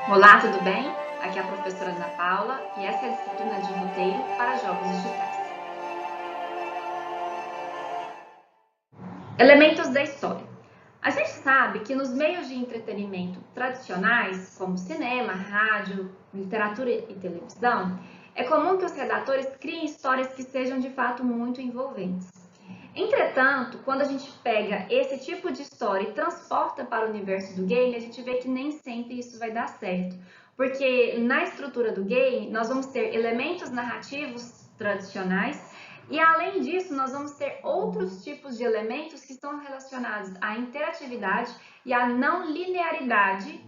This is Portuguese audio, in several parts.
Olá, tudo bem? Aqui é a professora Ana Paula e essa é a disciplina de roteiro para jogos digitais. Elementos da história. A gente sabe que nos meios de entretenimento tradicionais, como cinema, rádio, literatura e televisão, é comum que os redatores criem histórias que sejam de fato muito envolventes. Entretanto, quando a gente pega esse tipo de história e transporta para o universo do game, a gente vê que nem sempre isso vai dar certo. Porque na estrutura do game, nós vamos ter elementos narrativos tradicionais e, além disso, nós vamos ter outros tipos de elementos que estão relacionados à interatividade e à não linearidade,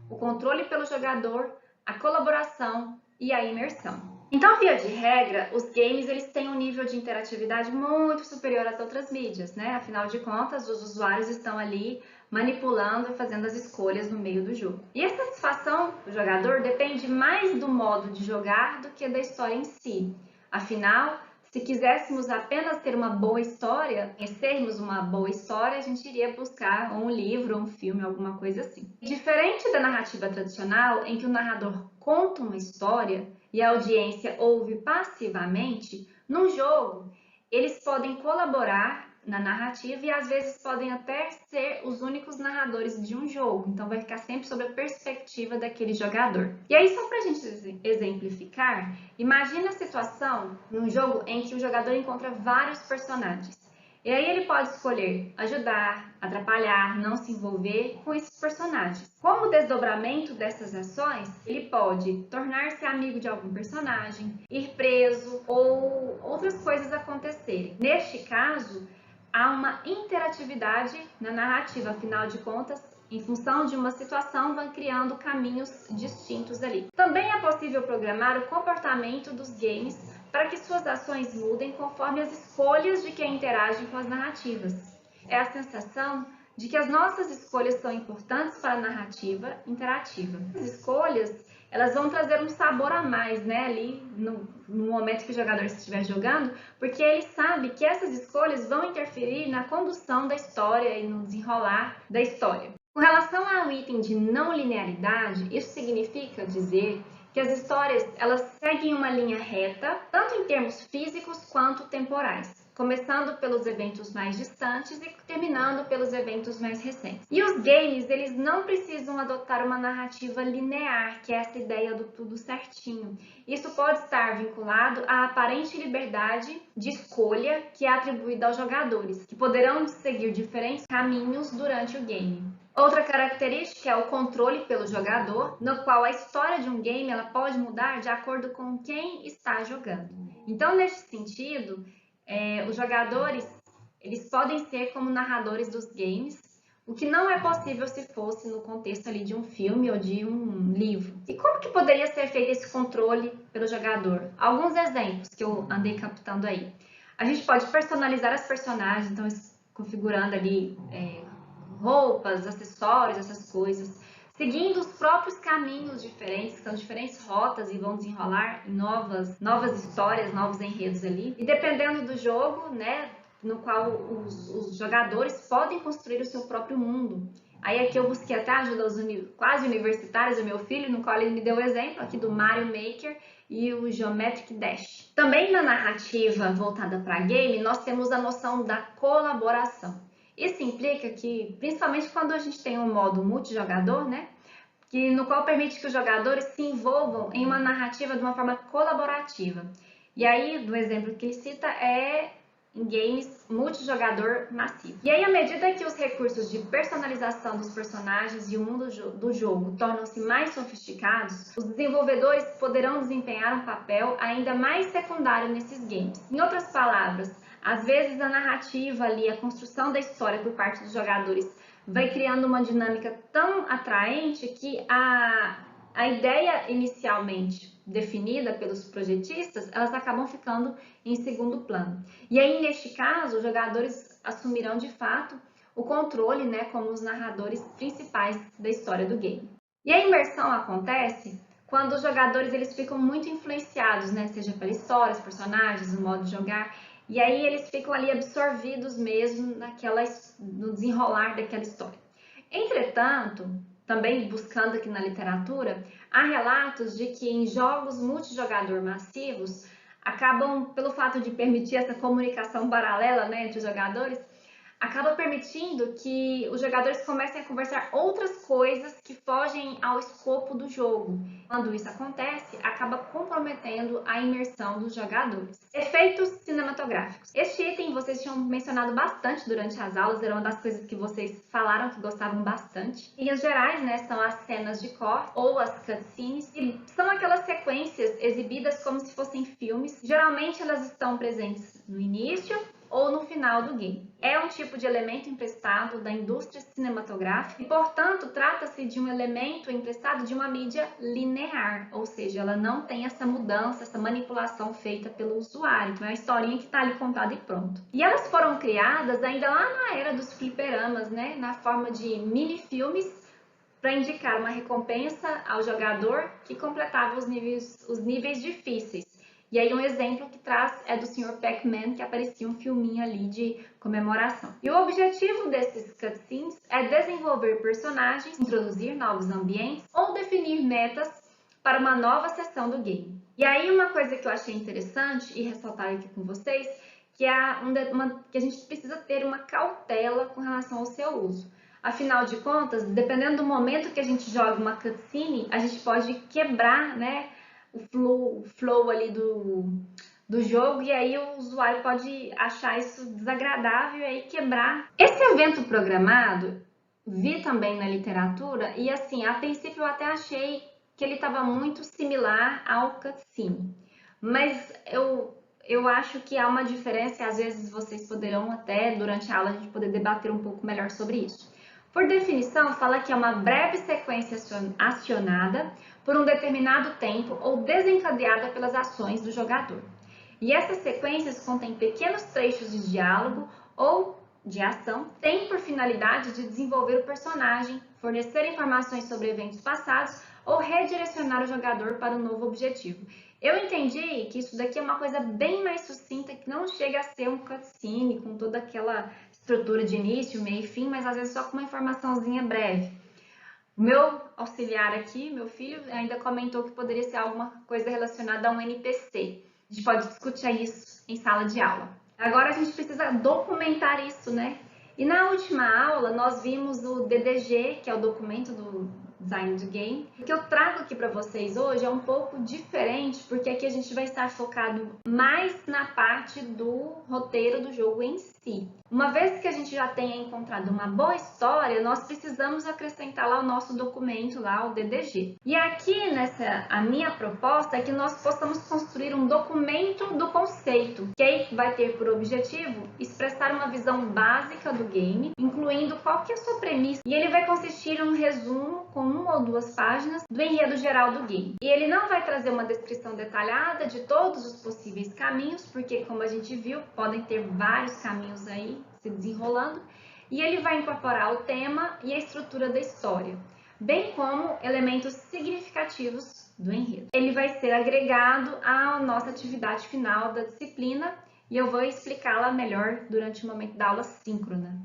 o controle pelo jogador, a colaboração e a imersão. Então, via de regra, os games eles têm um nível de interatividade muito superior às outras mídias, né? Afinal de contas, os usuários estão ali manipulando e fazendo as escolhas no meio do jogo. E a satisfação do jogador depende mais do modo de jogar do que da história em si. Afinal, se quiséssemos apenas ter uma boa história, conhecermos uma boa história, a gente iria buscar um livro, um filme, alguma coisa assim. Diferente da narrativa tradicional, em que o narrador conta uma história e a audiência ouve passivamente, num jogo, eles podem colaborar na narrativa e às vezes podem até ser os únicos narradores de um jogo, então vai ficar sempre sob a perspectiva daquele jogador. E aí, só para a gente exemplificar, imagina a situação num jogo em que o jogador encontra vários personagens. E aí ele pode escolher ajudar, atrapalhar, não se envolver com esses personagens. Como desdobramento dessas ações, ele pode tornar-se amigo de algum personagem, ir preso ou outras coisas acontecerem. Neste caso, há uma interatividade na narrativa, afinal de contas, em função de uma situação, vão criando caminhos distintos ali. Também é possível programar o comportamento dos games para que suas ações mudem conforme as escolhas de quem interage com as narrativas. É a sensação de que as nossas escolhas são importantes para a narrativa interativa. As escolhas, elas vão trazer um sabor a mais, né, ali no momento que o jogador estiver jogando, porque ele sabe que essas escolhas vão interferir na condução da história e no desenrolar da história. Com relação ao item de não linearidade, isso significa dizer que as histórias elas seguem uma linha reta, tanto em termos físicos quanto temporais, começando pelos eventos mais distantes e terminando pelos eventos mais recentes. E os games, eles não precisam adotar uma narrativa linear, que é essa ideia do tudo certinho. Isso pode estar vinculado à aparente liberdade de escolha que é atribuída aos jogadores, que poderão seguir diferentes caminhos durante o game. Outra característica é o controle pelo jogador, no qual a história de um game ela pode mudar de acordo com quem está jogando. Então, neste sentido, os jogadores eles podem ser como narradores dos games, o que não é possível se fosse no contexto ali de um filme ou de um livro. E como que poderia ser feito esse controle pelo jogador? Alguns exemplos que eu andei captando aí. A gente pode personalizar as personagens, então configurando ali roupas, acessórios, essas coisas, seguindo os próprios caminhos diferentes, que são diferentes rotas e vão desenrolar em novas histórias, novos enredos ali. E dependendo do jogo, né, no qual os jogadores podem construir o seu próprio mundo. Aí aqui eu busquei até a ajuda aos quase universitários do meu filho, no qual ele me deu o exemplo aqui do Mario Maker e o Geometric Dash. Também na narrativa voltada para game, nós temos a noção da colaboração. Isso implica que, principalmente quando a gente tem um modo multijogador, né, no qual permite que os jogadores se envolvam em uma narrativa de uma forma colaborativa. E aí, do exemplo que ele cita, é em games multijogador massivo. E aí, à medida que os recursos de personalização dos personagens e o mundo do jogo tornam-se mais sofisticados, os desenvolvedores poderão desempenhar um papel ainda mais secundário nesses games. Em outras palavras, às vezes a narrativa ali, a construção da história por parte dos jogadores vai criando uma dinâmica tão atraente que a ideia inicialmente definida pelos projetistas, elas acabam ficando em segundo plano. E aí, neste caso, os jogadores assumirão de fato o controle, né, como os narradores principais da história do game. E a imersão acontece quando os jogadores eles ficam muito influenciados, né, seja pela história, os personagens, o modo de jogar, e aí eles ficam ali absorvidos mesmo no desenrolar daquela história. Entretanto, também buscando aqui na literatura, há relatos de que em jogos multijogador massivos, acabam, pelo fato de permitir essa comunicação paralela, né, entre os jogadores, acaba permitindo que os jogadores comecem a conversar outras coisas que fogem ao escopo do jogo. Quando isso acontece, acaba comprometendo a imersão dos jogadores. Efeitos cinematográficos. Este item vocês tinham mencionado bastante durante as aulas, era uma das coisas que vocês falaram que gostavam bastante. Em gerais, né, são as cenas de corte ou as cutscenes, e são aquelas sequências exibidas como se fossem filmes. Geralmente elas estão presentes no início ou no final do game. É um tipo de elemento emprestado da indústria cinematográfica e, portanto, trata-se de um elemento emprestado de uma mídia linear, ou seja, ela não tem essa mudança, essa manipulação feita pelo usuário. Então é a historinha que está ali contada e pronto. E elas foram criadas ainda lá na era dos fliperamas, né? Na forma de mini-filmes para indicar uma recompensa ao jogador que completava os níveis difíceis. E aí um exemplo que traz é do Sr. Pac-Man, que aparecia um filminho ali de comemoração. E o objetivo desses cutscenes é desenvolver personagens, introduzir novos ambientes ou definir metas para uma nova sessão do game. E aí uma coisa que eu achei interessante e ressaltar aqui com vocês, que que a gente precisa ter uma cautela com relação ao seu uso. Afinal de contas, dependendo do momento que a gente joga uma cutscene, a gente pode quebrar, né, o flow ali do jogo, e aí o usuário pode achar isso desagradável e aí quebrar. Esse evento programado, vi também na literatura, e assim, a princípio eu até achei que ele estava muito similar ao cutscene, mas eu acho que há uma diferença e às vezes vocês poderão até, durante a aula, a gente poder debater um pouco melhor sobre isso. Por definição, fala que é uma breve sequência acionada por um determinado tempo ou desencadeada pelas ações do jogador. E essas sequências contêm pequenos trechos de diálogo ou de ação, têm por finalidade de desenvolver o personagem, fornecer informações sobre eventos passados ou redirecionar o jogador para um novo objetivo. Eu entendi que isso daqui é uma coisa bem mais sucinta, que não chega a ser um cutscene com toda aquela estrutura de início, meio e fim, mas às vezes só com uma informaçãozinha breve. O meu auxiliar aqui, meu filho, ainda comentou que poderia ser alguma coisa relacionada a um NPC. A gente pode discutir isso em sala de aula. Agora a gente precisa documentar isso, né? E na última aula nós vimos o DDG, que é o documento do design do game. O que eu trago aqui para vocês hoje é um pouco diferente, porque aqui a gente vai estar focado mais na parte do roteiro do jogo em si. Uma vez que a gente já tenha encontrado uma boa história, nós precisamos acrescentar lá o nosso documento, lá o DDG. E aqui a minha proposta é que nós possamos construir um documento do conceito, que aí vai ter por objetivo expressar uma visão básica do game, incluindo qual que é a sua premissa. E ele vai consistir em um resumo com 1 ou 2 páginas do enredo geral do game. E ele não vai trazer uma descrição detalhada de todos os possíveis caminhos, porque como a gente viu, podem ter vários caminhos aí se desenrolando, e ele vai incorporar o tema e a estrutura da história, bem como elementos significativos do enredo. Ele vai ser agregado à nossa atividade final da disciplina e eu vou explicá-la melhor durante o momento da aula síncrona.